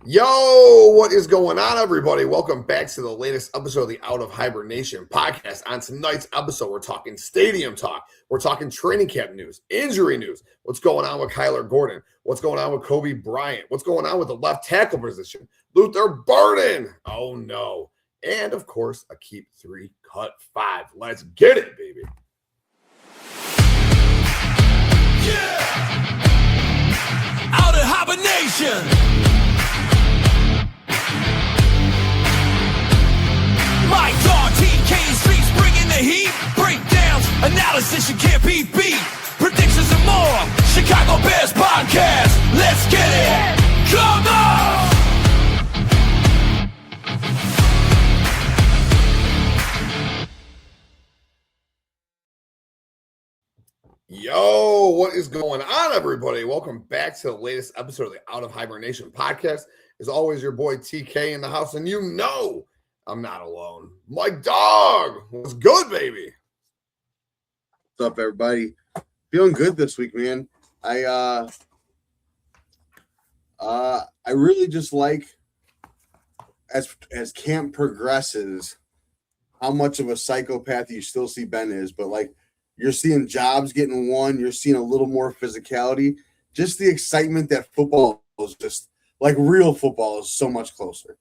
Yo, what is going on, everybody? Welcome back to the latest episode of the Out of Hibernation podcast. On tonight's episode, we're talking stadium talk. We're talking training camp news, injury news, what's going on with Kyler Gordon, what's going on with Coby Bryant, what's going on with the left tackle position, Luther Burden. Oh, no. And, of course, a keep 3, cut 5. Let's get it, baby. Yeah! Out of Hibernation! Mike Dogg, TK Streets bringing the heat. Breakdowns, analysis you can't be beat. Predictions and more. Chicago Bears podcast. Let's get it. Come on. Yo, what is going on, everybody? Welcome back to the latest episode of the Out of Hibernation podcast. As always, your boy TK in the house, and you know I'm not alone. Mike Dogg, what's good, baby? What's up, everybody? Feeling good this week, man. I really just like as camp progresses, how much of a psychopath you still see Ben is, but like you're seeing jobs getting won, you're seeing a little more physicality. Just the excitement that football is just like real football is so much closer.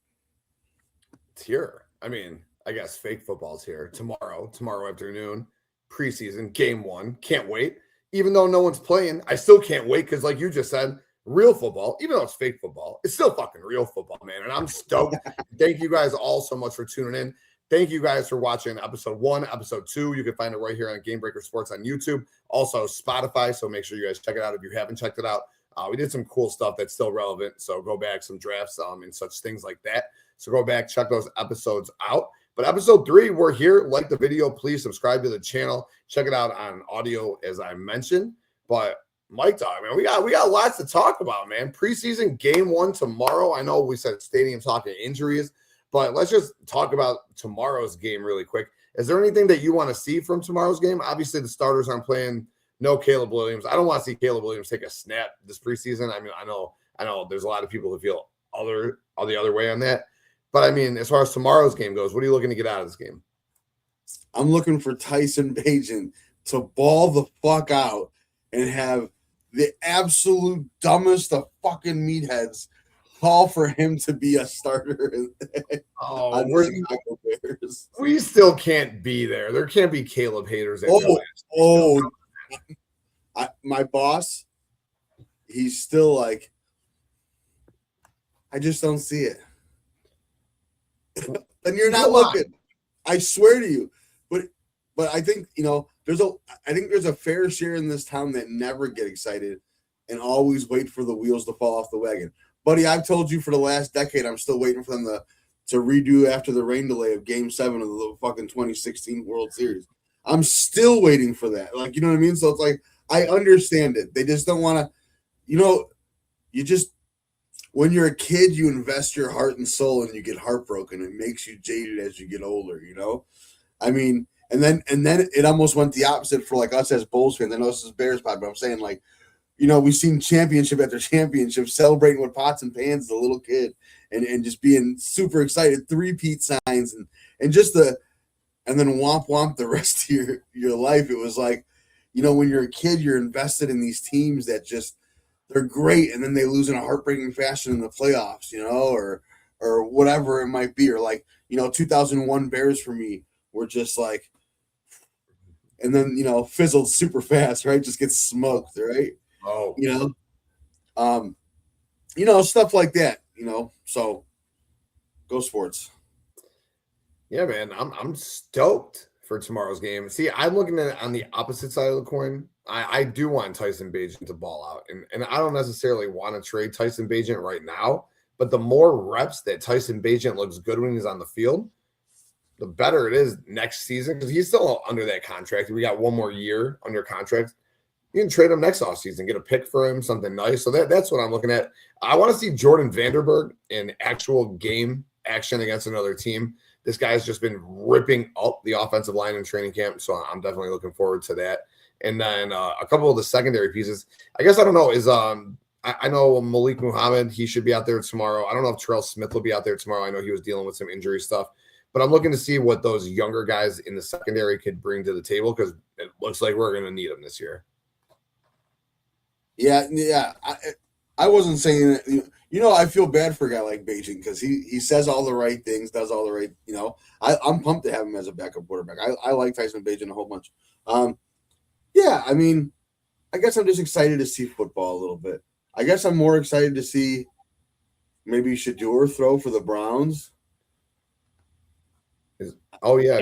It's here. I mean, I guess fake football's here tomorrow afternoon, preseason, game 1. Can't wait. Even though no one's playing, I still can't wait because, like you just said, real football, even though it's fake football, it's still fucking real football, man. And I'm stoked. Thank you guys all so much for tuning in. Thank you guys for watching episode 1, episode 2. You can find it right here on Game Breaker Sports on YouTube, also Spotify. So make sure you guys check it out if you haven't checked it out. We did some cool stuff that's still relevant. So go back, some drafts and such things like that. So go back, check those episodes out. But episode 3, we're here. Like the video, please subscribe to the channel. Check it out on audio, as I mentioned. But Mike Dogg, man, we got lots to talk about, man. Preseason game 1 tomorrow. I know we said stadium talk and injuries, but let's just talk about tomorrow's game really quick. Is there anything that you want to see from tomorrow's game? Obviously, the starters aren't playing. No Caleb Williams. I don't want to see Caleb Williams take a snap this preseason. I mean, I know there's a lot of people who feel the other way on that. But, I mean, as far as tomorrow's game goes, what are you looking to get out of this game? I'm looking for Tyson Bagent to ball the fuck out and have the absolute dumbest of fucking meatheads call for him to be a starter. Oh, we still can't be there. There can't be Caleb haters. My boss, he's still like, I just don't see it. And you're not looking. I swear to you. But I think, there's a fair share in this town that never get excited and always wait for the wheels to fall off the wagon. Buddy, I've told you for the last decade, I'm still waiting for them to redo after the rain delay of Game 7 of the fucking 2016 World Series. I'm still waiting for that. Like, you know what I mean? So it's like, I understand it. They just don't want to, when you're a kid, you invest your heart and soul and you get heartbroken. It makes you jaded as you get older, I mean, and then it almost went the opposite for like us as Bulls fans. I know this is Bears pod, but I'm saying like, we've seen championship after championship celebrating with pots and pans as a little kid and just being super excited, three-peat signs and just and then womp the rest of your life. It was like, when you're a kid, you're invested in these teams that just, they're great, and then they lose in a heartbreaking fashion in the playoffs, or whatever it might be. Or like, 2001 Bears for me were just like, and then, fizzled super fast, right? Just get smoked, right? Oh. Stuff like that, so go Sports. Yeah, man, I'm stoked for tomorrow's game. See, I'm looking at it on the opposite side of the coin. I do want Tyson Bagent to ball out, and I don't necessarily want to trade Tyson Bagent right now, but the more reps that Tyson Bagent looks good when he's on the field, the better it is next season, because he's still under that contract. We got one more year under contract. You can trade him next offseason, get a pick for him, something nice. So that's what I'm looking at. I want to see Jordan Vanderberg in actual game action against another team. This guy's just been ripping up the offensive line in training camp, so I'm definitely looking forward to that. And then a couple of the secondary pieces, I guess, I don't know, is I know Malik Muhammad, he should be out there tomorrow. I don't know if Terrell Smith will be out there tomorrow. I know he was dealing with some injury stuff, but I'm looking to see what those younger guys in the secondary could bring to the table because it looks like we're going to need them this year. Yeah. I wasn't saying that. I feel bad for a guy like Beijing because he says all the right things, does all the right. I'm pumped to have him as a backup quarterback. I like Tyson Beijing a whole bunch. Yeah, I mean, I guess I'm just excited to see football a little bit. I guess I'm more excited to see maybe Shador throw for the Browns. Oh, yeah.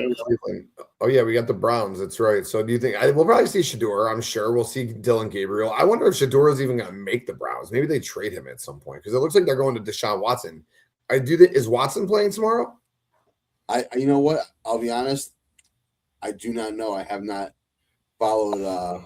Oh, yeah, we got the Browns. That's right. So do you think we'll probably see Shador? I'm sure we'll see Dylan Gabriel. I wonder if Shador is even going to make the Browns. Maybe they trade him at some point because it looks like they're going to Deshaun Watson. Is Watson playing tomorrow? You know what? I'll be honest. I do not know. I have not followed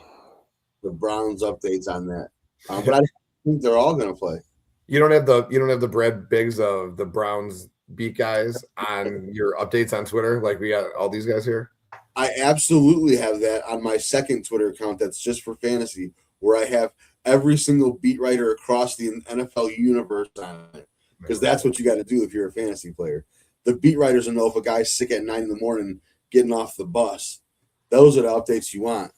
the Browns updates on that. But I think they're all going to play. You don't have the Brad Biggs of the Browns beat guys on your updates on Twitter like we got all these guys here? I absolutely have that on my second Twitter account that's just for fantasy, where I have every single beat writer across the NFL universe on it, because that's what you got to do if you're a fantasy player. The beat writers will know if a guy's sick at 9 a.m. getting off the bus. Those are the updates you want.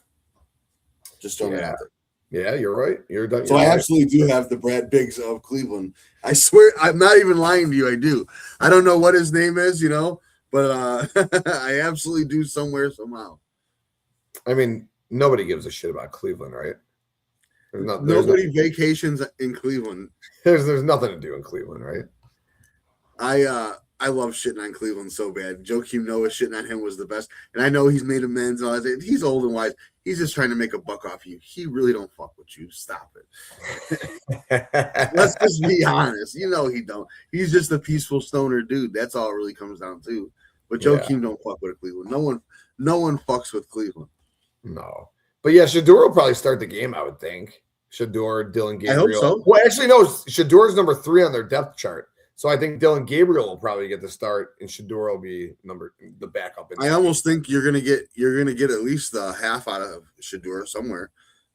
Just throwing it out there. Yeah, you're right. You're done. So I absolutely do have the Brad Biggs of Cleveland. I swear, I'm not even lying to you. I do. I don't know what his name is, but I absolutely do somewhere, somehow. I mean, nobody gives a shit about Cleveland, right? Nobody vacations in Cleveland. There's nothing to do in Cleveland, right? I love shitting on Cleveland so bad. Joakim Noah shitting on him was the best. And I know he's made amends and all that. He's old and wise. He's just trying to make a buck off you. He really don't fuck with you. Stop it. Let's just be honest. He don't. He's just a peaceful stoner dude. That's all it really comes down to. But Joakim don't fuck with Cleveland. No one fucks with Cleveland. No. But yeah, Shador will probably start the game, I would think. Shador, Dylan Gabriel. I hope so. Well, actually, no. Shador's number 3 on their depth chart. So I think Dylan Gabriel will probably get the start, and Shador will be the backup. I almost think you're gonna get at least the half out of Shador somewhere,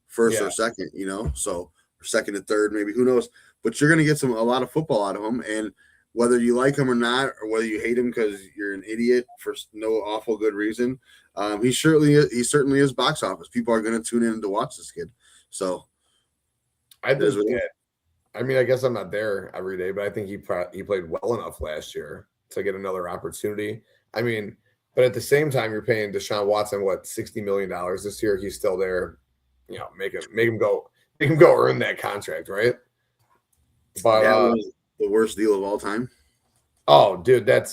first or second, so or second and third, maybe, who knows? But you're gonna get a lot of football out of him, and whether you like him or not, or whether you hate him because you're an idiot for no awful good reason, he certainly is box office. People are gonna tune in to watch this kid. So I guess I'm not there every day, but I think he played well enough last year to get another opportunity. I mean, but at the same time, you're paying Deshaun Watson $60 million this year. He's still there, make him go earn that contract, right? But that was the worst deal of all time. Oh, dude, I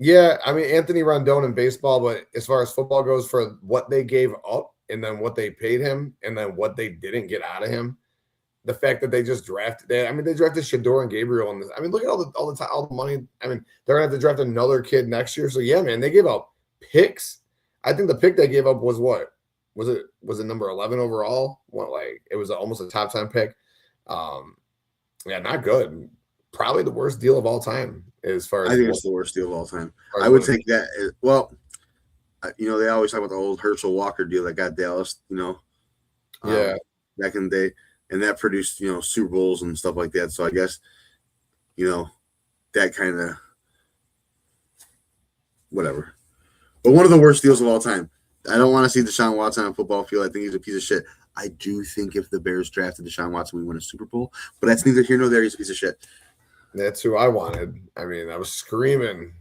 mean, Anthony Rondon in baseball, but as far as football goes, for what they gave up and then what they paid him and then what they didn't get out of him. The fact that they just drafted they drafted Shador and Gabriel in this. I mean, look at all the money. I mean, they're gonna have to draft another kid next year. So yeah, man, they gave up picks. I think the pick they gave up was what? Was it number 11 overall? It was almost a top 10 pick. Yeah, not good. Probably the worst deal of all time as far as I think it's the worst deal of all time. I would take that. Well, they always talk about the old Herschel Walker deal that got Dallas, back in the day. And that produced, Super Bowls and stuff like that. So I guess, that kind of whatever. But one of the worst deals of all time. I don't want to see Deshaun Watson on a football field. I think he's a piece of shit. I do think if the Bears drafted Deshaun Watson, we win a Super Bowl. But that's neither here nor there. He's a piece of shit. That's who I wanted. I mean, I was screaming.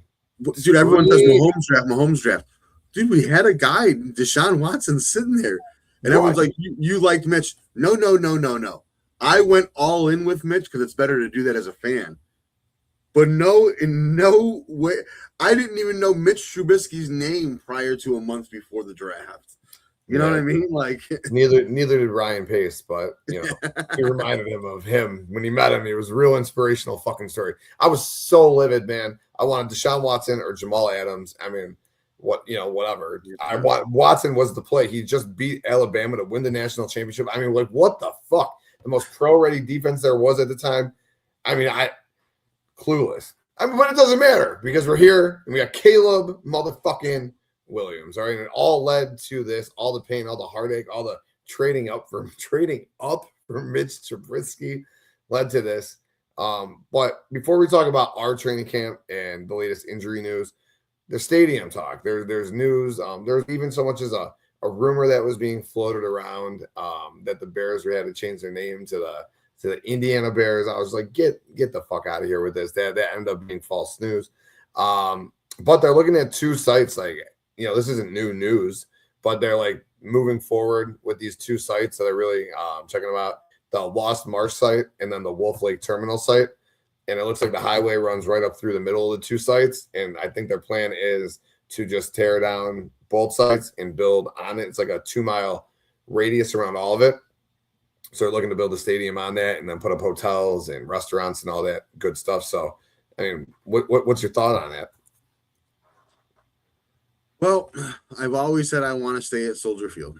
Dude, everyone does Mahomes draft. Dude, we had a guy, Deshaun Watson, sitting there. And everyone's like, you liked Mitch. No. I went all in with Mitch because it's better to do that as a fan. But in no way. I didn't even know Mitch Trubisky's name prior to a month before the draft. You know what I mean? Like neither did Ryan Pace, but he reminded him of him when he met him. It was a real inspirational fucking story. I was so livid, man. I wanted Deshaun Watson or Jamal Adams. I mean, whatever. Watson was the play. He just beat Alabama to win the national championship. I mean, what the fuck? The most pro-ready defense there was at the time. I mean, clueless. I mean, but it doesn't matter because we're here and we got Caleb motherfucking Williams. All right, and it all led to this, all the pain, all the heartache, all the trading up for Mitch Trubisky. led to this. But before we talk about our training camp and the latest injury news, the stadium talk. There's news. There's even so much as a rumor that was being floated around that the Bears had to change their name to the Indiana Bears. I was like, get the fuck out of here with this. That ended up being false news. But they're looking at two sites. Like, this isn't new news, but they're like moving forward with these two sites that are really checking them out. The Lost Marsh site and then the Wolf Lake Terminal site. And it looks like the highway runs right up through the middle of the two sites. And I think their plan is to just tear down both sites and build on it. It's like a 2-mile radius around all of it. So they're looking to build a stadium on that and then put up hotels and restaurants and all that good stuff. So, I mean, what's your thought on that? Well, I've always said I want to stay at Soldier Field.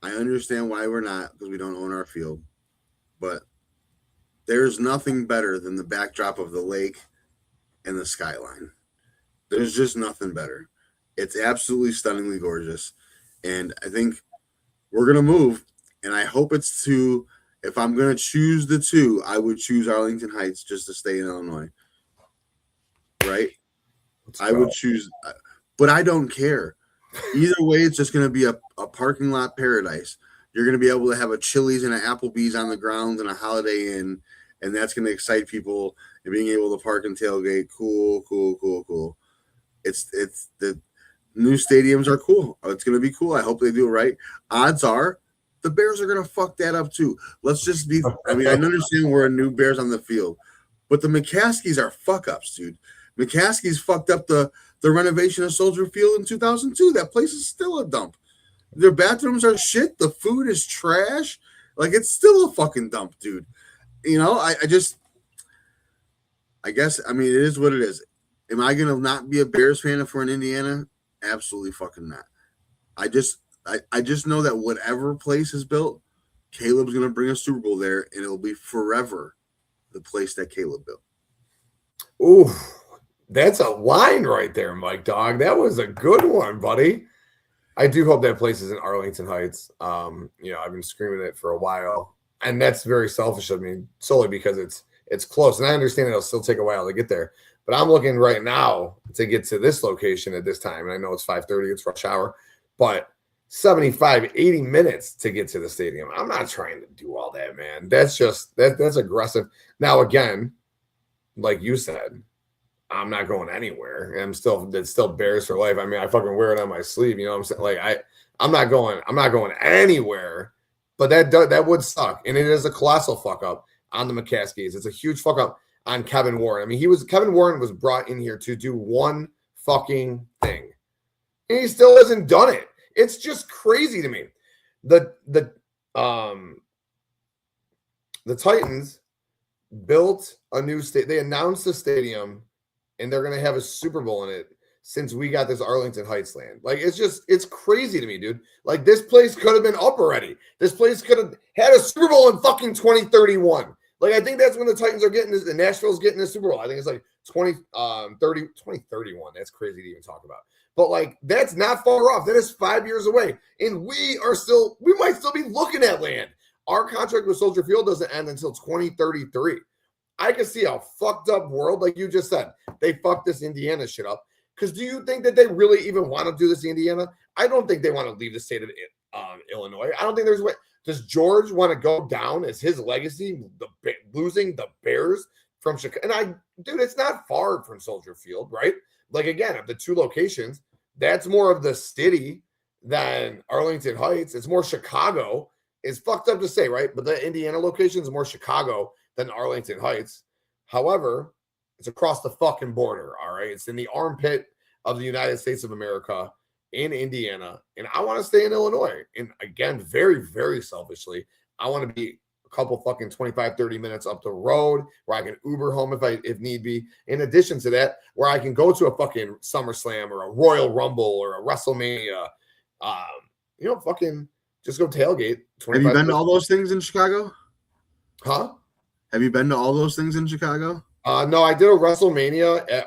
I understand why we're not, because we don't own our field. But there's nothing better than the backdrop of the lake and the skyline. There's just nothing better. It's absolutely stunningly gorgeous. And I think we're going to move. And I hope it's to, if I'm going to choose the two, I would choose Arlington Heights just to stay in Illinois. Right? I would choose, but I don't care. Either way, it's just going to be a parking lot paradise. You're going to be able to have a Chili's and an Applebee's on the ground and a Holiday Inn, and that's going to excite people. And being able to park and tailgate, cool. It's the new stadiums are cool. It's going to be cool. I hope they do it right. Odds are the Bears are going to fuck that up too. Let's just be. I mean, I understand we're a new Bears on the field, but the McCaskies are fuck ups, dude. McCaskies fucked up the renovation of Soldier Field in 2002. That place is still a dump. Their bathrooms are shit. The food is trash. Like, it's still a fucking dump, dude. I guess, I mean, it is what it is. Am I going to not be a Bears fan if we're in Indiana? Absolutely fucking not. I just know that whatever place is built, Caleb's going to bring a Super Bowl there, and it'll be forever the place that Caleb built. Ooh. That's a line right there, Mike Dogg. That was a good one, buddy. I do hope that place is in Arlington Heights. I've been screaming it for a while, and that's very selfish of me, solely because it's close. And I understand it'll still take a while to get there, but I'm looking right now to get to this location at this time. And I know it's 5:30, it's rush hour, but 75, 80 minutes to get to the stadium. I'm not trying to do all that, man. That's just that's aggressive. Now, again, like you said, I'm not going anywhere. And it's still Bears for life. I mean, I fucking wear it on my sleeve. You know what I'm saying? Like I'm not going anywhere. But that would suck. And it is a colossal fuck up on the McCaskies. It's a huge fuck up on Kevin Warren. I mean, Kevin Warren was brought in here to do one fucking thing. And he still hasn't done it. It's just crazy to me. The Titans built a new state. They announced the stadium, and they're going to have a Super Bowl in it since we got this Arlington Heights land. Like, it's crazy to me, dude. Like, this place could have been up already. This place could have had a Super Bowl in fucking 2031. Like, I think that's when the Titans are getting this, and Nashville's getting the Super Bowl. I think it's like 2031. That's crazy to even talk about. But, like, that's not far off. That is 5 years away. And we might still be looking at land. Our contract with Soldier Field doesn't end until 2033. I can see a fucked up world, like you just said. They fucked this Indiana shit up. Because do you think that they really even want to do this in Indiana? I don't think they want to leave the state of Illinois. I don't think there's a way. Does George want to go down as his legacy, losing the Bears from Chicago? Dude, it's not far from Soldier Field, right? Like, again, of the two locations, that's more of the city than Arlington Heights. It's more Chicago. It's fucked up to say, right? But the Indiana location is more Chicago than Arlington Heights. However, it's across the fucking border, all right? It's in the armpit of the United States of America in Indiana, and I want to stay in Illinois. And again, very, very selfishly, I want to be a couple fucking 25, 30 minutes up the road where I can Uber home if need be. In addition to that, where I can go to a fucking SummerSlam or a Royal Rumble or a WrestleMania, fucking just go tailgate. Have you been to all those things in Chicago? Huh? Have you been to all those things in Chicago? No, I did a WrestleMania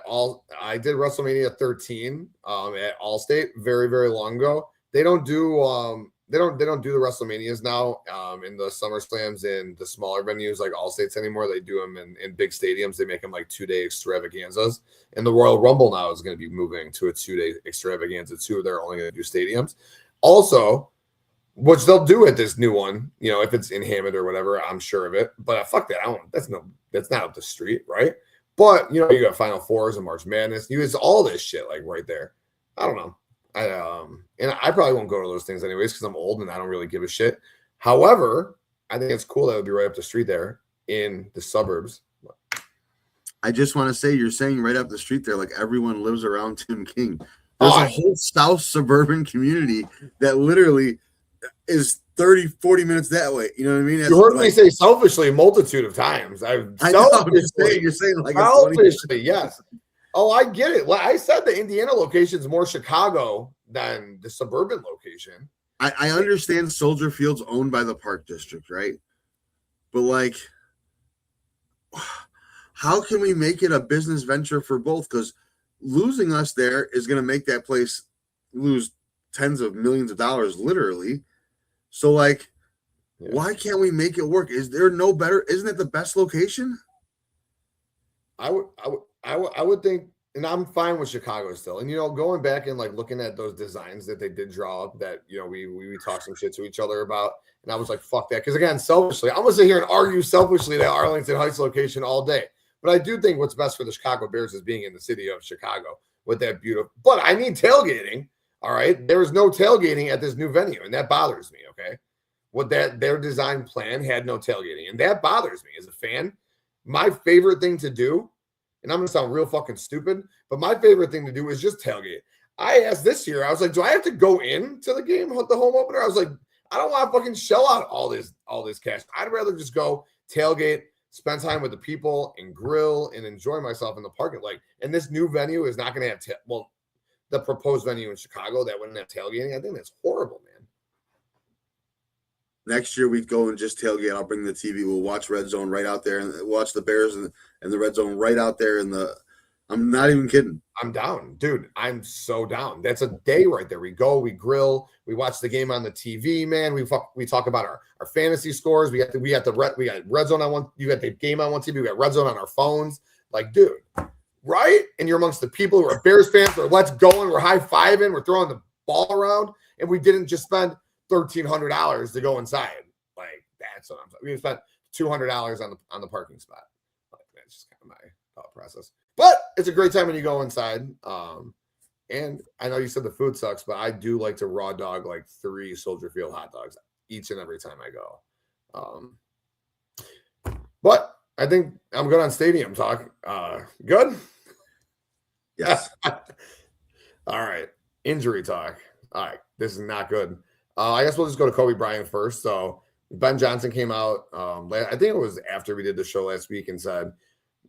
I did WrestleMania 13 at Allstate very, very long ago. They don't do they don't do the WrestleManias now in the SummerSlams in the smaller venues like All States anymore. They do them in big stadiums. They make them like 2-day extravaganzas. And the Royal Rumble now is going to be moving to a 2-day extravaganza too. They're only going to do stadiums. Also, which they'll do at this new one, you know, if it's in Hammond or whatever, I'm sure of it. But fuck that. That's not up the street, right? But you know, you got Final Fours and March Madness. It's all this shit like right there. I don't know. And I probably won't go to those things anyways because I'm old and I don't really give a shit. However, I think it's cool that it would be right up the street there in the suburbs. I just want to say, you're saying right up the street there, like everyone lives around Tim King. There's a whole South suburban community that literally is 30, 40 minutes that way. You know what I mean? That's you heard me say selfishly a multitude of times. I know. You're saying like selfishly, yes. Oh, I get it. Well, I said the Indiana location is more Chicago than the suburban location. I understand Soldier Field's owned by the Park District, right? But like, how can we make it a business venture for both? Because losing us there is going to make that place lose tens of millions of dollars, literally. So like, why can't we make it work? Is there no better? Isn't it the best location? I would think, and I'm fine with Chicago still. And you know, going back and like looking at those designs that they did draw up, that you know we talked some shit to each other about, and I was like, fuck that. Because again, selfishly, I'm gonna sit here and argue selfishly that Arlington Heights location all day. But I do think what's best for the Chicago Bears is being in the city of Chicago with that beautiful. But I need tailgating. All right, there is no tailgating at this new venue, and that bothers me. Okay, their design plan had no tailgating, and that bothers me as a fan. My favorite thing to do, and I'm going to sound real fucking stupid, but my favorite thing to do is just tailgate. I asked this year, I was like, do I have to go into the game, the home opener? I was like, I don't want to fucking shell out all this cash. I'd rather just go tailgate, spend time with the people, and grill and enjoy myself in the parking lot. And this new venue is not going to have, the proposed venue in Chicago that wouldn't have tailgating. I think that's horrible, man. Next year we'd go and just tailgate. I'll bring the TV. We'll watch Red Zone right out there and watch the Bears and the Red Zone right out there. I'm not even kidding. I'm down, dude. I'm so down. That's a day right there. We go, we grill, we watch the game on the TV, man. We talk about our fantasy scores. We got Red Zone on one. You got the game on one TV. We got Red Zone on our phones. Like, dude, right? And you're amongst the people who are Bears fans. Or let's go, and we're high fiving. We're throwing the ball around, and we didn't just spend $1,300 to go inside. Like, that's what I'm saying. We spent $200 on the parking spot. Like, that's just kind of my thought process. But it's a great time when you go inside. And I know you said the food sucks, but I do like to raw dog like 3 Soldier Field hot dogs each and every time I go. But I think I'm good on stadium talk. Good? Yes. All right. Injury talk. All right. This is not good. I guess we'll just go to Coby Bryant first. So Ben Johnson came out. I think it was after we did the show last week and said,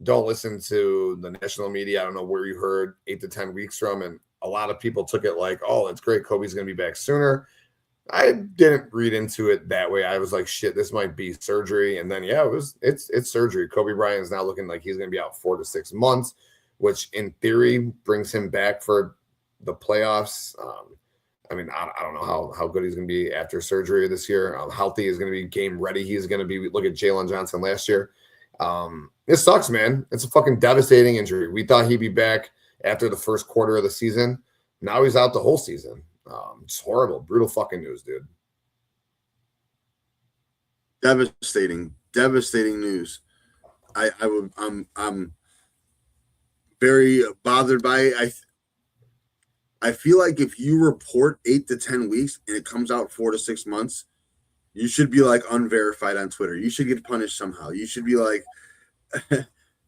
don't listen to the national media. I don't know where you heard 8 to 10 weeks from. And a lot of people took it like, oh, it's great. Kobe's going to be back sooner. I didn't read into it that way. I was like, shit, this might be surgery. And then, yeah, it's surgery. Coby Bryant is now looking like he's going to be out 4 to 6 months, which in theory brings him back for the playoffs. I mean, I don't know how good he's going to be after surgery this year. How healthy he's going to be, game ready he's going to be. Look at Jalen Johnson last year. It sucks, man. It's a fucking devastating injury. We thought he'd be back after the first quarter of the season. Now he's out the whole season. It's horrible. Brutal fucking news, dude. Devastating news. I'm very bothered by it. I feel like if you report 8 to 10 weeks and it comes out 4 to 6 months, you should be like unverified on Twitter. You should get punished somehow. You should be like,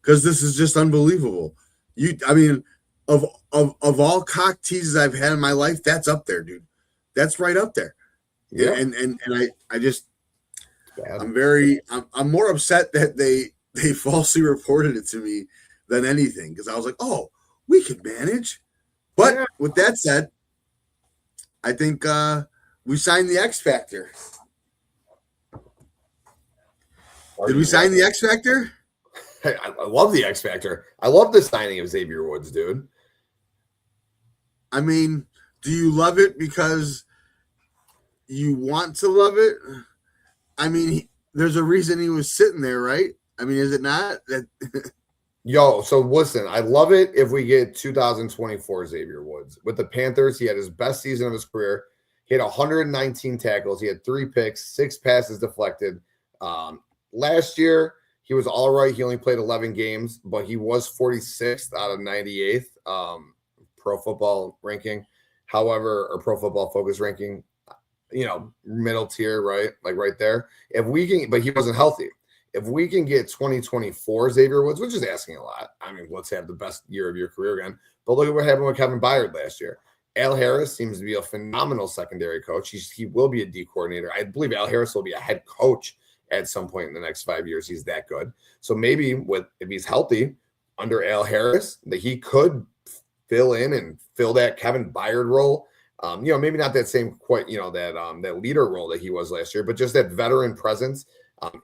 because this is just unbelievable. Of all cock teases I've had in my life, that's up there, dude. That's right up there. Yeah. And I just, I'm more upset that they falsely reported it to me than anything. Because I was like, oh, we can manage. But with that said, I think we signed the X Factor. Did we sign the X Factor? Hey, I love the X Factor. I love the signing of Xavier Woods, dude. I mean, do you love it because you want to love it. I mean, there's a reason he was sitting there, right? I mean, is it not? Yo, so listen, I love it if we get 2024 Xavier Woods. With the Panthers, he had his best season of his career. He had 119 tackles. He had 3 picks, 6 passes deflected. Last year, he was all right. He only played 11 games, but he was 46th out of 98th Pro Football ranking. However, or Pro Football Focus ranking, middle tier, right? Like right there. If we can, but he wasn't healthy. If we can get 2024 Xavier Woods, which is asking a lot. I mean, let's have the best year of your career again. But look at what happened with Kevin Byard last year. Al Harris seems to be a phenomenal secondary coach. He will be a D coordinator. I believe Al Harris will be a head coach at some point in the next 5 years. He's that good. So maybe if he's healthy under Al Harris, that he could fill in and fill that Kevin Byard role. Maybe not that same that leader role that he was last year, but just that veteran presence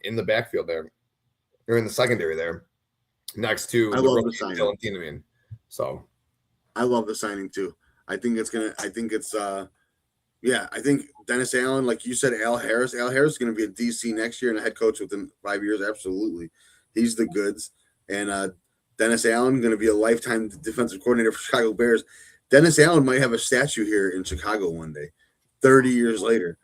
in the backfield there, or in the secondary there, next to I love the signing. So I love the signing too. I think Dennis Allen, like you said, Al Harris is going to be a DC next year and a head coach within 5 years. Absolutely. He's the goods. And Dennis Allen going to be a lifetime defensive coordinator for Chicago Bears. Dennis Allen might have a statue here in Chicago one day, 30 years later.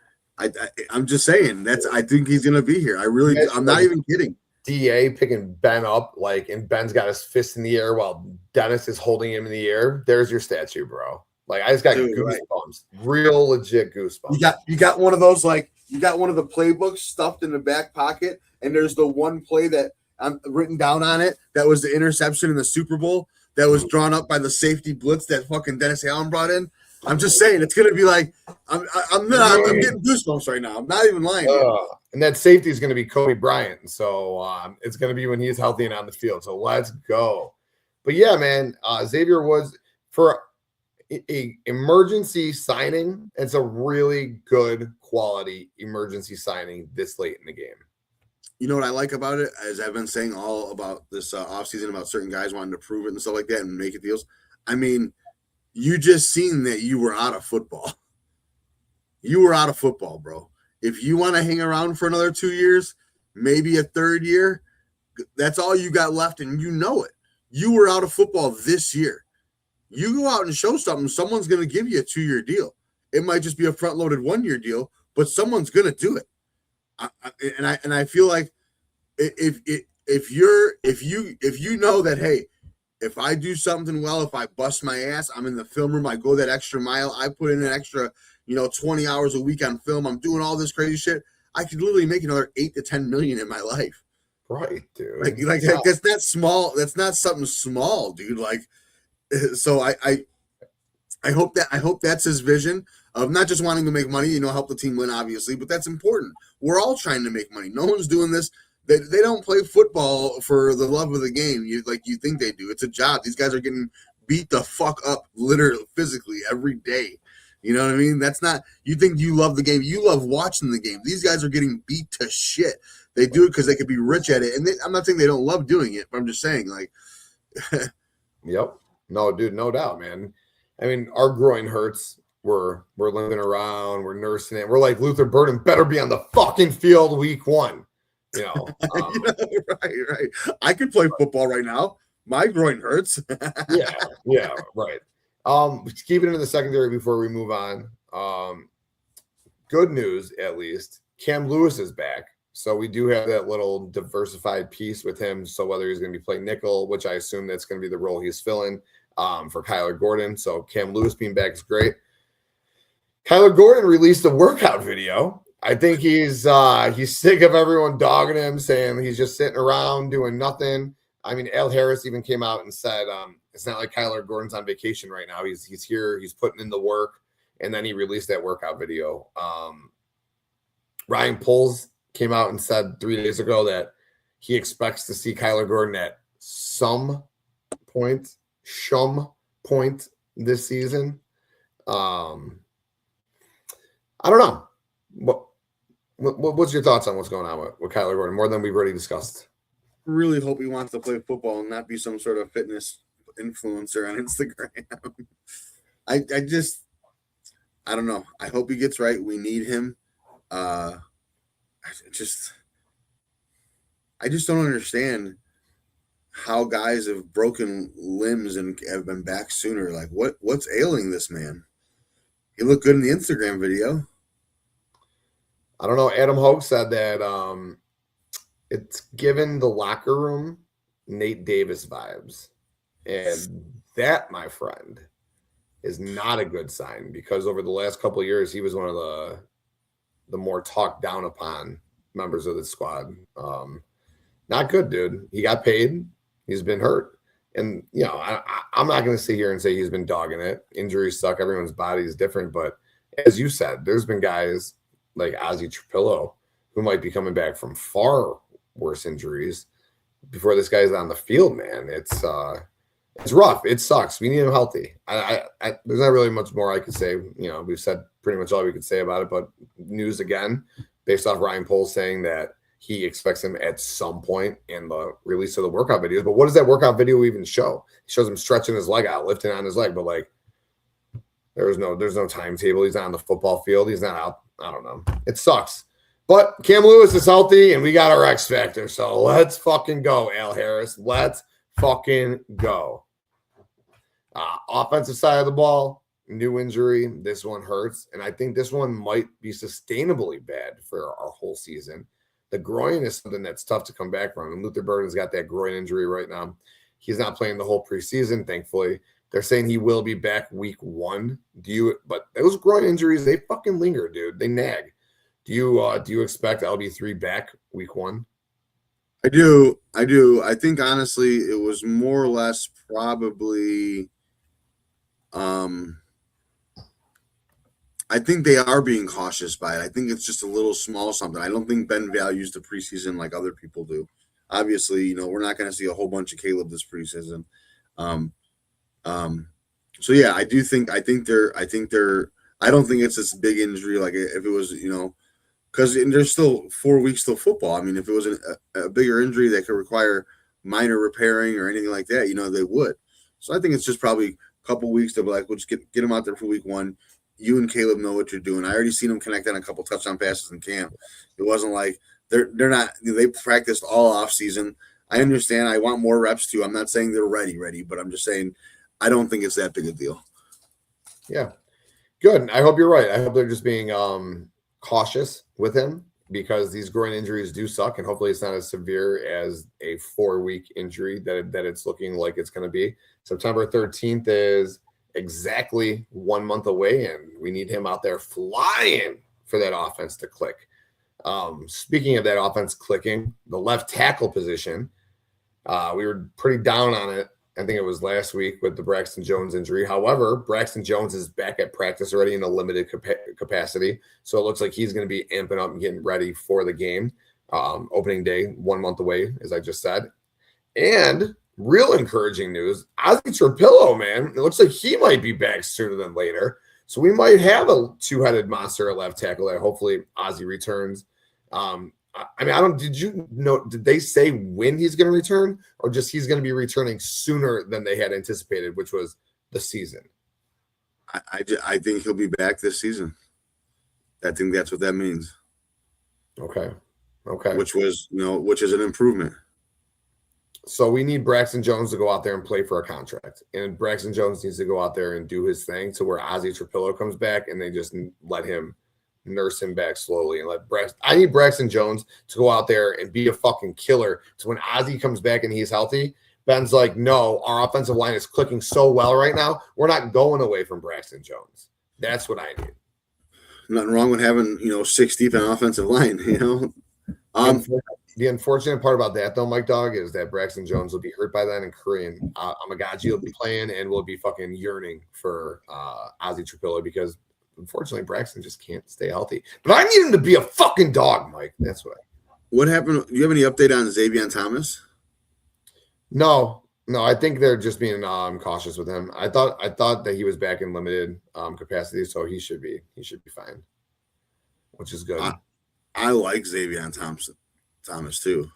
I'm just saying I think he's going to be here. I'm not even kidding. DA picking Ben up, and Ben's got his fist in the air while Dennis is holding him in the air. There's your statue, bro. I just got goosebumps, right? Real legit goosebumps. You got one of those, you got one of the playbooks stuffed in the back pocket, and there's the one play that I'm written down on it that was the interception in the Super Bowl that was drawn up by the safety blitz that fucking Dennis Allen brought in. I'm just saying it's gonna be I'm getting goosebumps right now. I'm not even lying. And that safety is gonna be Coby Bryant, so it's gonna be when he's healthy and on the field. So let's go. But yeah, man, Xavier Woods for a emergency signing. It's a really good quality emergency signing this late in the game. You know what I like about it, as I've been saying all about this offseason about certain guys wanting to prove it and stuff like that and make it deals. I mean, you just seen that you were out of football. You were out of football, bro. If you want to hang around for another 2 years, maybe a third year, that's all you got left, and you know it. You were out of football this year. You go out and show something, someone's going to give you a 2-year deal. It might just be a front-loaded 1-year deal, but someone's going to do it. I feel like if you know that, hey, if I do something well, if I bust my ass, I'm in the film room, I go that extra mile, I put in an extra 20 hours a week on film, I'm doing all this crazy shit, I could literally make another 8 to 10 million in my life. Right, dude. That's not small. That's not something small, dude. So I hope that's his vision of not just wanting to make money, help the team win, obviously, but that's important. We're all trying to make money. No one's doing this. They don't play football for the love of the game. You think they do. It's a job. These guys are getting beat the fuck up, literally, physically every day. You know what I mean? That's not. You think you love the game. You love watching the game. These guys are getting beat to shit. They do it because they could be rich at it. And I'm not saying they don't love doing it, but I'm just saying, Yep. No, dude, no doubt, man. I mean, our groin hurts. We're limping around. We're nursing it. We're like Luther Burden better be on the fucking field week 1. Right. I could play football right now. My groin hurts. yeah, right. Keeping it in the secondary before we move on. Good news, at least. Cam Lewis is back. So we do have that little diversified piece with him. So whether he's going to be playing nickel, which I assume that's going to be the role he's filling for Kyler Gordon. So Cam Lewis being back is great. Kyler Gordon released a workout video. I think he's sick of everyone dogging him, saying he's just sitting around doing nothing. I mean, Al Harris even came out and said it's not like Kyler Gordon's on vacation right now. He's here. He's putting in the work. And then he released that workout video. Ryan Poles came out and said 3 days ago that he expects to see Kyler Gordon at some point this season. I don't know. What's your thoughts on what's going on with Kyler Gordon, more than we've already discussed? Really hope he wants to play football and not be some sort of fitness influencer on Instagram. I don't know. I hope he gets right. We need him. I just don't understand how guys have broken limbs and have been back sooner. Like, what's ailing this man? He looked good in the Instagram video. I don't know. Adam Hogue said that it's given the locker room Nate Davis vibes. And that, my friend, is not a good sign, because over the last couple of years, he was one of the more talked down upon members of the squad. Not good, dude. He got paid. He's been hurt. And, I'm not going to sit here and say he's been dogging it. Injuries suck. Everyone's body is different. But as you said, there's been guys like Ozzy Trapilo who might be coming back from far worse injuries before this guy's on the field, man. It's rough. It sucks. We need him healthy. There's not really much more I could say. We've said pretty much all we could say about it, but news again, based off Ryan Poles saying that he expects him at some point in the release of the workout videos. But what does that workout video even show? It shows him stretching his leg out, lifting on his leg, but like there's no timetable. He's not on the football field. He's not out. I don't know. It sucks. But Cam Lewis is healthy, and we got our X factor. So let's fucking go, Al Harris. Let's fucking go. Offensive side of the ball, new injury. This one hurts, and I think this one might be sustainably bad for our whole season. The groin is something that's tough to come back from, and Luther Burden's got that groin injury right now. He's not playing the whole preseason, thankfully. They're saying he will be back week 1. But those groin injuries, they fucking linger, dude. They nag. Do you expect LB3 back week 1? I do. I think honestly, it was more or less probably. I think they are being cautious by it. I think it's just a little small something. I don't think Ben values the preseason like other people do. Obviously, we're not going to see a whole bunch of Caleb this preseason. So yeah, I think they're. I don't think it's this big injury. Like if it was, because there's still 4 weeks till football. I mean, if it was a bigger injury that could require minor repairing or anything like that, they would. So I think it's just probably a couple weeks to be like, we'll just get them out there for week 1. You and Caleb know what you're doing. I already seen them connect on a couple touchdown passes in camp. It wasn't like they're not. They practiced all off season. I understand. I want more reps too. I'm not saying they're ready, but I'm just saying I don't think it's that big a deal. Yeah, good. I hope you're right. I hope they're just being cautious with him, because these groin injuries do suck, and hopefully it's not as severe as a 4-week injury that it's looking like it's going to be. September 13th is exactly 1 month away, and we need him out there flying for that offense to click. Speaking of that offense clicking, the left tackle position, we were pretty down on it. I think it was last week with the Braxton Jones injury. However, Braxton Jones is back at practice already in a limited capacity. So it looks like he's going to be amping up and getting ready for the game. Opening day, 1 month away, as I just said. And real encouraging news, Ozzy Trapilo, man. It looks like he might be back sooner than later. So we might have a two-headed monster at left tackle that hopefully Ozzy returns. Did they say when he's going to return, or just he's going to be returning sooner than they had anticipated, which was the season? I think he'll be back this season. I think that's what that means. Okay. Which is an improvement. So we need Braxton Jones to go out there and play for a contract, and Braxton Jones needs to go out there and do his thing to where Ozzy Trapilo comes back, and they just let him nurse him back slowly and I need Braxton Jones to go out there and be a fucking killer. So when Ozzy comes back and he's healthy, Ben's like, no, our offensive line is clicking so well right now. We're not going away from Braxton Jones. That's what I need. Nothing wrong with having, 6 deep on offensive line, The unfortunate part about that, though, Mike Dogg, is that Braxton Jones will be hurt by then, and Korean Amagaji will be playing, and will be fucking yearning for Ozzy Trapilo, because unfortunately Braxton just can't stay healthy. But I need him to be a fucking dog, Mike. That's what. What happened? Do you have any update on Xavier Thomas? No. I think they're just being cautious with him. I thought that he was back in limited capacity, so he should be fine, which is good. I like Xavier Thomas too.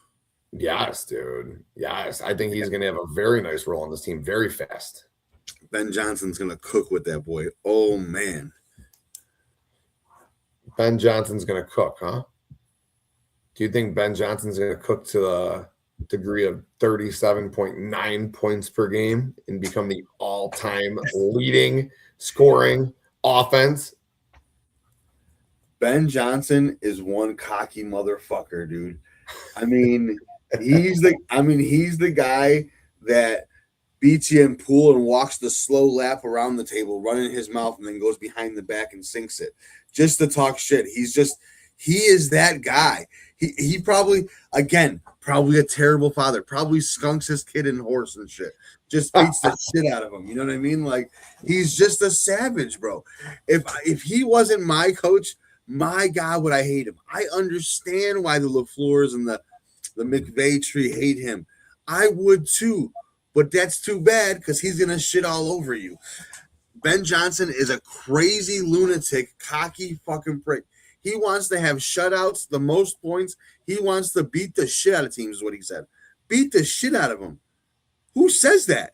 Yes, dude. Yes, I think he's going to have a very nice role on this team, very fast. Ben Johnson's going to cook with that boy. Oh man. Ben Johnson's going to cook, huh? Do you think Ben Johnson's going to cook to the degree of 37.9 points per game and become the all-time leading scoring offense? Ben Johnson is one cocky motherfucker, dude. I mean, he's the guy that beats you in pool and walks the slow lap around the table, running his mouth, and then goes behind the back and sinks it just to talk shit. He is that guy. He probably a terrible father, probably skunks his kid and horse and shit, just beats the shit out of him. You know what I mean? Like, he's just a savage, bro. If he wasn't my coach, my God, would I hate him. I understand why the LaFleurs and the McVay tree hate him. I would too, but that's too bad because he's going to shit all over you. Ben Johnson is a crazy lunatic, cocky fucking prick. He wants to have shutouts, the most points. He wants to beat the shit out of teams, is what he said. Beat the shit out of them. Who says that?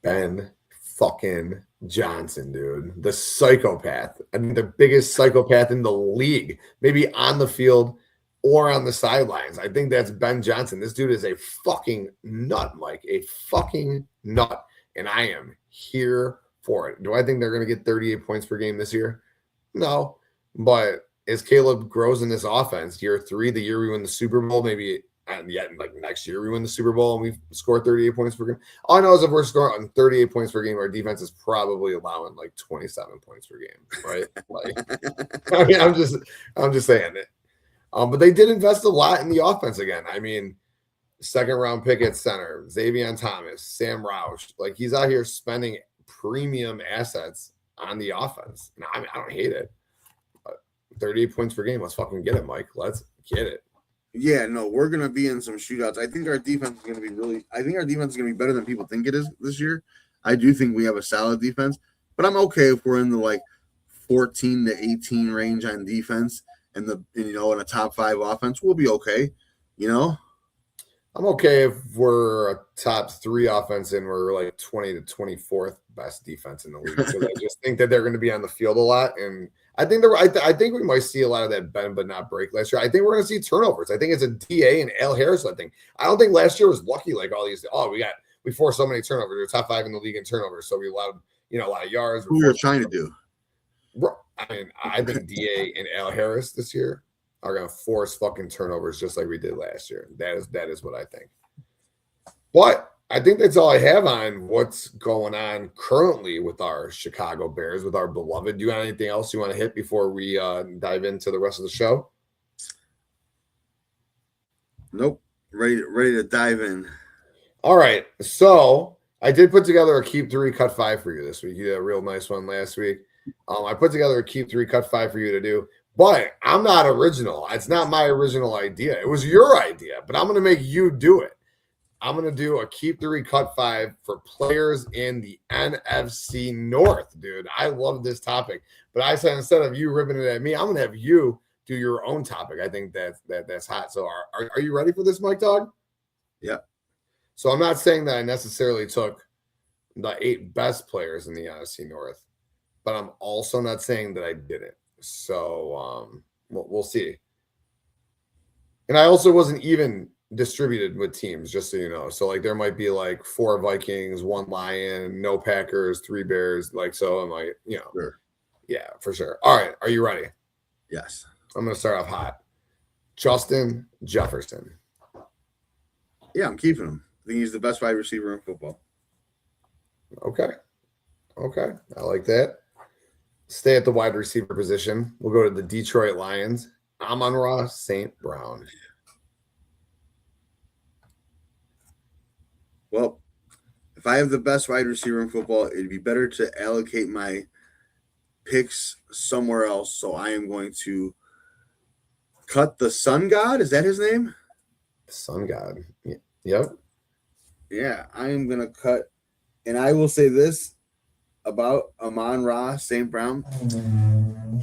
Ben fucking Johnson, dude. The psychopath. I mean, the biggest psychopath in the league. Maybe on the field or on the sidelines. I think that's Ben Johnson. This dude is a fucking nut, Mike. A fucking nut. And I am here for it. Do I think they're going to get 38 points per game this year? No. But as Caleb grows in this offense, year 3, the year we win the Super Bowl, maybe yet like next year we win the Super Bowl and we score 38 points per game. All I know is if we're scoring 38 points per game, our defense is probably allowing like 27 points per game, right? Like, I mean, I'm just saying it. But they did invest a lot in the offense again. I mean, second round pick at center, Xavier Thomas, Sam Roush. Like, he's out here spending premium assets on the offense. And I don't hate it. 38 points per game. Let's fucking get it, Mike. Let's get it. Yeah, no, we're gonna be in some shootouts. I think our defense is gonna be better than people think it is this year. I do think we have a solid defense, but I'm okay if we're in the like 14 to 18 range on defense and in a top 5 offense. We'll be okay. I'm okay if we're a top 3 offense and we're like 20 to 24th best defense in the league. Because I just think that they're going to be on the field a lot, and I think we might see a lot of that bend but not break last year. I think we're going to see turnovers. I think it's a DA and Al Harris. I don't think last year was lucky like all these. We forced so many turnovers. We're top 5 in the league in turnovers, so we allowed a lot of yards. Who we're trying to do? I mean, I think DA and Al Harris this year are going to force fucking turnovers just like we did last year. That is what I think. But I think that's all I have on what's going on currently with our Chicago Bears, with our beloved. Do you have anything else you want to hit before we dive into the rest of the show? Nope. Ready to dive in. All right. So I did put together a keep 3, cut 5 for you this week. You did a real nice one last week. I put together a keep 3, cut 5 for you to do. But I'm not original. It's not my original idea. It was your idea, but I'm going to make you do it. I'm going to do a keep 3, cut 5 for players in the NFC North, dude. I love this topic. But I said instead of you ripping it at me, I'm going to have you do your own topic. I think that's hot. So are you ready for this, Mike Dogg? Yeah. So I'm not saying that I necessarily took the 8 best players in the NFC North, but I'm also not saying that I didn't. So we'll see. And I also wasn't even distributed with teams, just so you know. So like there might be like 4 Vikings, 1 Lion, no Packers, 3 Bears. Like, so I'm like, Sure. Yeah, for sure. All right. Are you ready? Yes. I'm going to start off hot. Justin Jefferson. Yeah, I'm keeping him. I think he's the best wide receiver in football. Okay. I like that. Stay at the wide receiver position. We'll go to the Detroit Lions. Amon-Ra St. Brown. Well, if I have the best wide receiver in football, it'd be better to allocate my picks somewhere else. So I am going to cut the Sun God. Is that his name? Sun God. Yep. Yeah, I am going to cut. And I will say this about Amon-Ra St. Brown.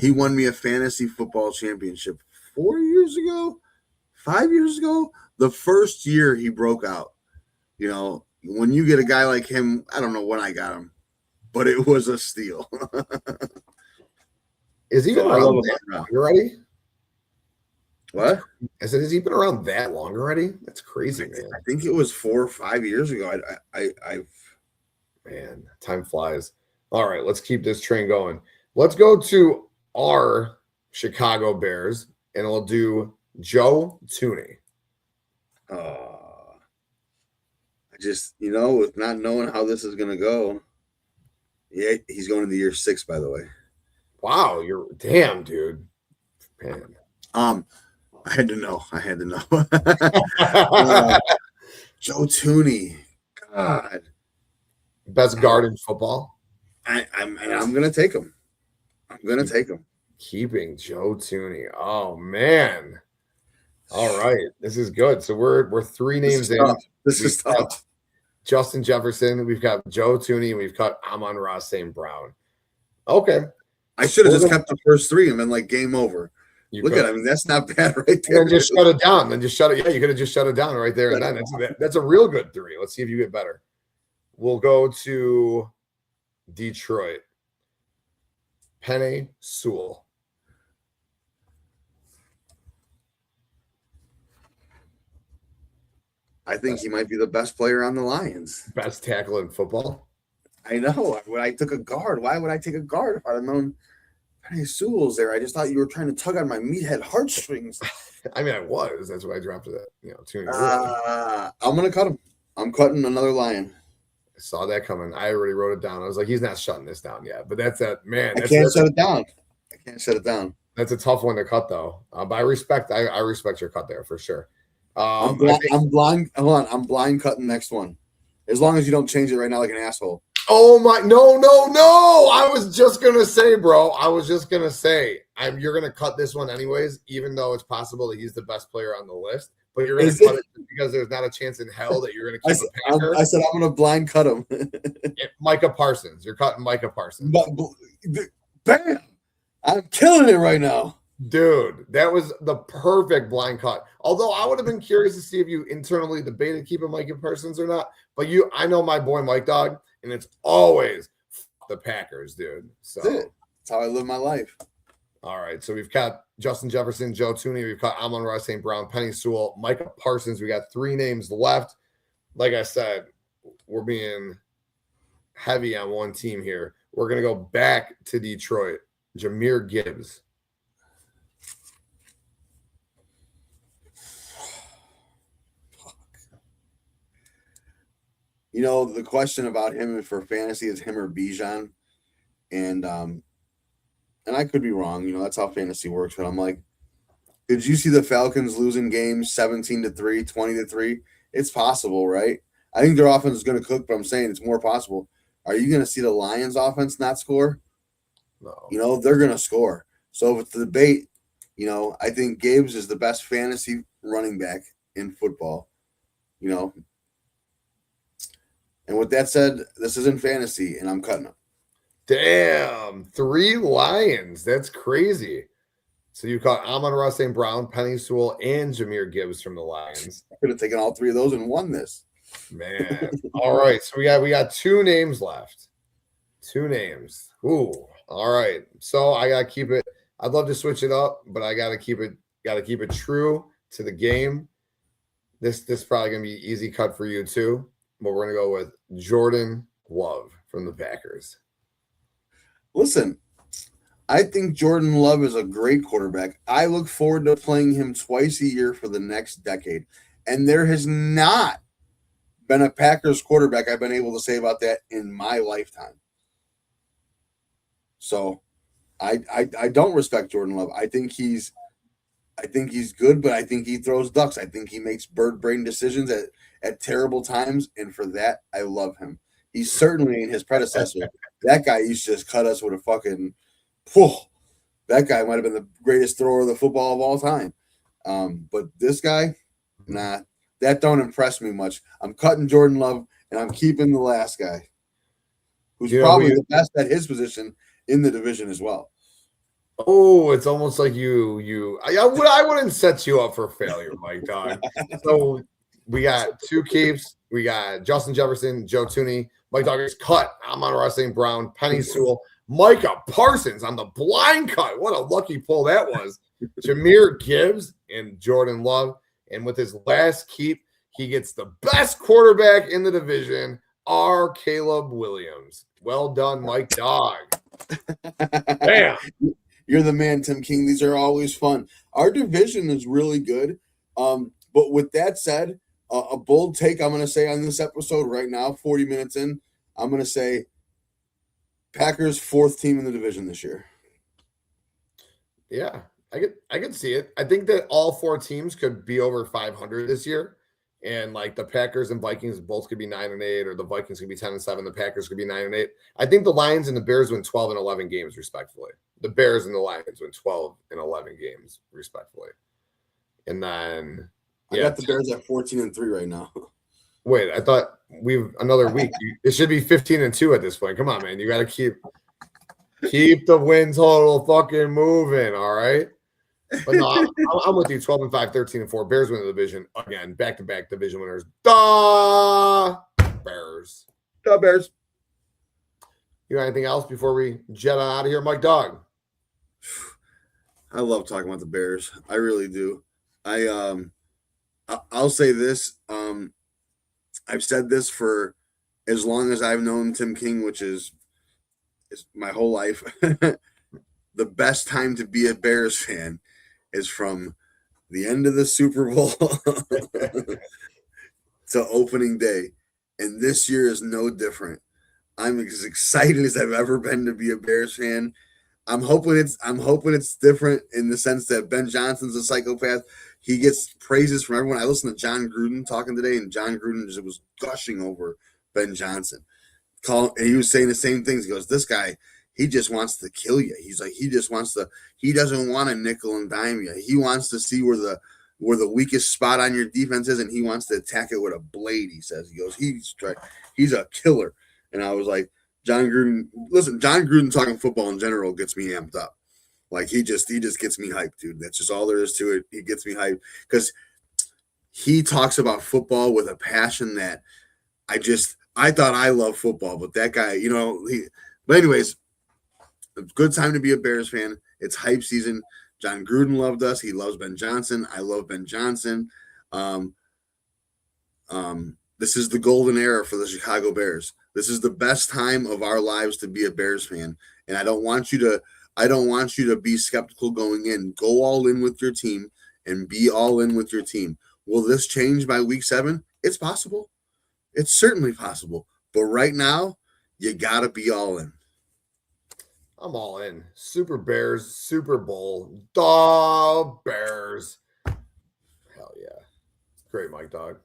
He won me a fantasy football championship 4 years ago, 5 years ago. The first year he broke out. When you get a guy like him, I don't know when I got him, but it was a steal. Is he So been I around love that Amon-Ra. long already? What? I said, has he been around that long already? That's crazy, man. I think it was 4 or 5 years ago. Man, time flies. All right, let's keep this train going. Let's go to our Chicago Bears, and we'll do Joe Thuney. I just, with not knowing how this is going to go. Yeah, he's going into year 6, by the way. Wow, you're damn, dude. Man. I had to know. Joe Thuney. God. Best guard in football. I'm going to take him. Keeping Joe Thuney. Oh, man. All right. This is good. So we're 3 names in. This is tough. Justin Jefferson. We've got Joe Thuney, and we've got Amon-Ra St. Brown. Okay. I should have just kept the first 3 and been like game over. Look at it. I mean, that's not bad right there. And then just shut it down. Yeah, you could have just shut it down right there and then. That's a real good 3. Let's see if you get better. We'll go to Detroit. Penei Sewell. I think he might be the best player on the Lions. Best tackle in football. I know. When I took a guard, why would I take a guard if I'd have known Penei Sewell's there? I just thought you were trying to tug on my meathead heartstrings. I mean, I was. That's why I dropped it. Thuney. I'm gonna cut him. I'm cutting another Lion. I saw that coming. I already wrote it down. I was like, he's not shutting this down yet. But that's that man. I can't shut it down. That's a tough one to cut, though. But I respect your cut there for sure. I'm blind. Hold on. I'm blind cutting next one. As long as you don't change it right now like an asshole. Oh my! No! I was just gonna say, bro. You're gonna cut this one anyways, even though it's possible that he's the best player on the list. But you're gonna cut it because there's not a chance in hell that you're gonna keep a Packer. I said I'm gonna blind cut him. Micah Parsons. You're cutting Micah Parsons. Bam! I'm killing it right now. Dude, that was the perfect blind cut. Although I would have been curious to see if you internally debated keeping Micah Parsons or not. But I know my boy Mike Dogg, and it's always the Packers, dude. So that's how I live my life. All right. So we've got Justin Jefferson, Joe Thuney, we've got Amon-Ra St. Brown, Penei Sewell, Micah Parsons. We got 3 names left. Like I said, we're being heavy on one team here. We're gonna go back to Detroit. Jahmyr Gibbs. The question about him for fantasy is him or Bijan. And I could be wrong. That's how fantasy works. But I'm like, did you see the Falcons losing games 17-3, 20-3? It's possible, right? I think their offense is going to cook, but I'm saying it's more possible. Are you going to see the Lions offense not score? No. They're going to score. So if it's the debate, I think Gibbs is the best fantasy running back in football. And with that said, this isn't fantasy, and I'm cutting them. Damn, 3 Lions. That's crazy. So you caught Amon-Ra St. Brown, Penei Sewell, and Jahmyr Gibbs from the Lions. I could have taken all 3 of those and won this. Man. All right. So we got 2 names left. 2 names. Ooh. All right. So I gotta keep it. I'd love to switch it up, but I gotta keep it true to the game. This is probably gonna be an easy cut for you too. But we're gonna go with Jordan Love from the Packers. Listen, I think Jordan Love is a great quarterback. I look forward to playing him twice a year for the next decade. And there has not been a Packers quarterback I've been able to say about that in my lifetime. So I don't respect Jordan Love. I think he's good, but I think he throws ducks. I think he makes bird brain decisions at terrible times, and for that, I love him. He's certainly in his predecessor. That guy used to just cut us with a fucking that guy might have been the greatest thrower of the football of all time. But this guy, nah, that don't impress me much. I'm cutting Jordan Love, and I'm keeping the last guy, who's probably the best at his position in the division as well. Oh, it's almost like I wouldn't set you up for failure, Mike Dogg. So we got 2 keeps. We got Justin Jefferson, Joe Thuney. Mike Dogg is cut. Amon-Ra St. Brown, Penei Sewell, Micah Parsons on the blind cut. What a lucky pull that was. Jahmyr Gibbs and Jordan Love. And with his last keep, he gets the best quarterback in the division, R. Caleb Williams. Well done, Mike Dogg. Bam. You're the man, Tim King. These are always fun. Our division is really good. But with that said, a bold take I'm going to say on this episode right now, 40 minutes in, I'm going to say Packers 4th team in the division this year. Yeah, I could see it. I think that all 4 teams could be over 500 this year. And like the Packers and Vikings both could be 9-8, or the Vikings could be 10-7. The Packers could be 9-8. I think the Lions and the Bears win 12 and 11 games respectively. The Bears and the Lions win 12 and 11 games respectively. And then I got the Bears at 14-3 right now. Wait, I thought we've another week. It should be 15-2 at this point. Come on, man. You got to keep the win total fucking moving. All right. But no, I'm with you. 12-5, 13-4. Bears win the division again. Back-to-back division winners. The Bears. The Bears. You got anything else before we jet on out of here, Mike Dogg? I love talking about the Bears. I really do. I'll say this. I've said this for as long as I've known Tim King, which is my whole life. The best time to be a Bears fan is from the end of the Super Bowl to opening day. And this year is no different. I'm as excited as I've ever been to be a Bears fan. I'm hoping it's different in the sense that Ben Johnson's a psychopath. He gets praises from everyone. I listened to John Gruden talking today, and John Gruden just was gushing over Ben Johnson. And he was saying the same things. He goes, this guy, he just wants to kill you. He's like, he doesn't want to nickel and dime you. He wants to see where the weakest spot on your defense is, and he wants to attack it with a blade, he says. He goes, he's a killer. And I was like, John Gruden talking football in general gets me amped up. Like he just gets me hyped, dude. That's just all there is to it. He gets me hyped because he talks about football with a passion that I thought I loved football, but that guy, but anyways, a good time to be a Bears fan. It's hype season. John Gruden loved us. He loves Ben Johnson. I love Ben Johnson. This is the golden era for the Chicago Bears. This is the best time of our lives to be a Bears fan. And I don't want you to be skeptical going in. Go all in with your team and be all in with your team. Will this change by week 7? It's possible. It's certainly possible. But right now, you got to be all in. I'm all in. Super Bears, Super Bowl, the Bears. Hell yeah. Great, Mike Dogg.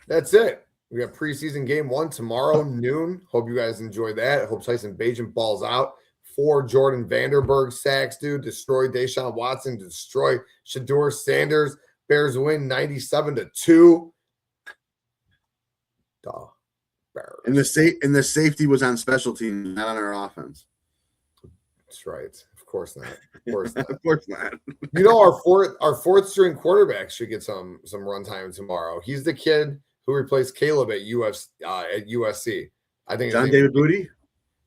That's it. We got preseason game 1 tomorrow, noon. Hope you guys enjoy that. I hope Tyson Bagent balls out. 4 Jordan Vanderberg sacks, dude. Destroy Deshaun Watson. Destroy Shedeur Sanders. Bears win 97-2. The Bears. And the safety was on special teams, not on our offense. That's right. Of course not. Of course not. Of course not. Our fourth string quarterback should get some run time tomorrow. He's the kid who replaced Caleb at USC. I think John David Booty.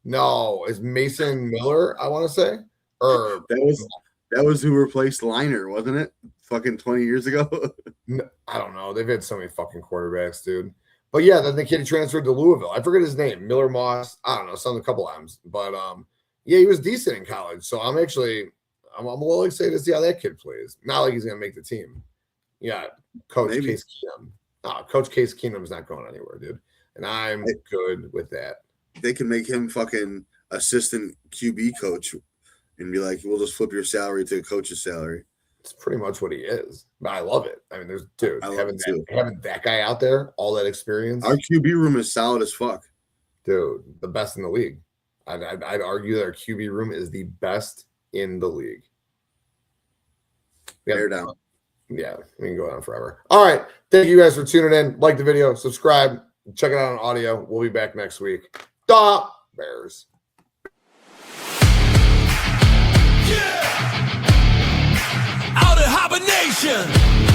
No, it's Mason Miller. I want to say, or that was who replaced Liner, wasn't it? Fucking 20 years ago. I don't know. They've had so many fucking quarterbacks, dude. But yeah, then the kid transferred to Louisville. I forget his name. Miller Moss. I don't know. A couple M's. But yeah, he was decent in college. So I'm a little excited to see how that kid plays. Not like he's gonna make the team. Yeah, Coach Case Keenum. Coach Case Keenum's not going anywhere, dude. And I'm good with that. They can make him fucking assistant QB coach and be like, we'll just flip your salary to a coach's salary. It's pretty much what he is. But I love it. I mean, having that guy out there, all that experience. Our QB room is solid as fuck. Dude, the best in the league. I'd argue that our QB room is the best in the league. Bear down. Yeah, we can go on forever. All right. Thank you guys for tuning in. Like the video, subscribe, check it out on audio. We'll be back next week. The Bears. Yeah! Out of Hibernation!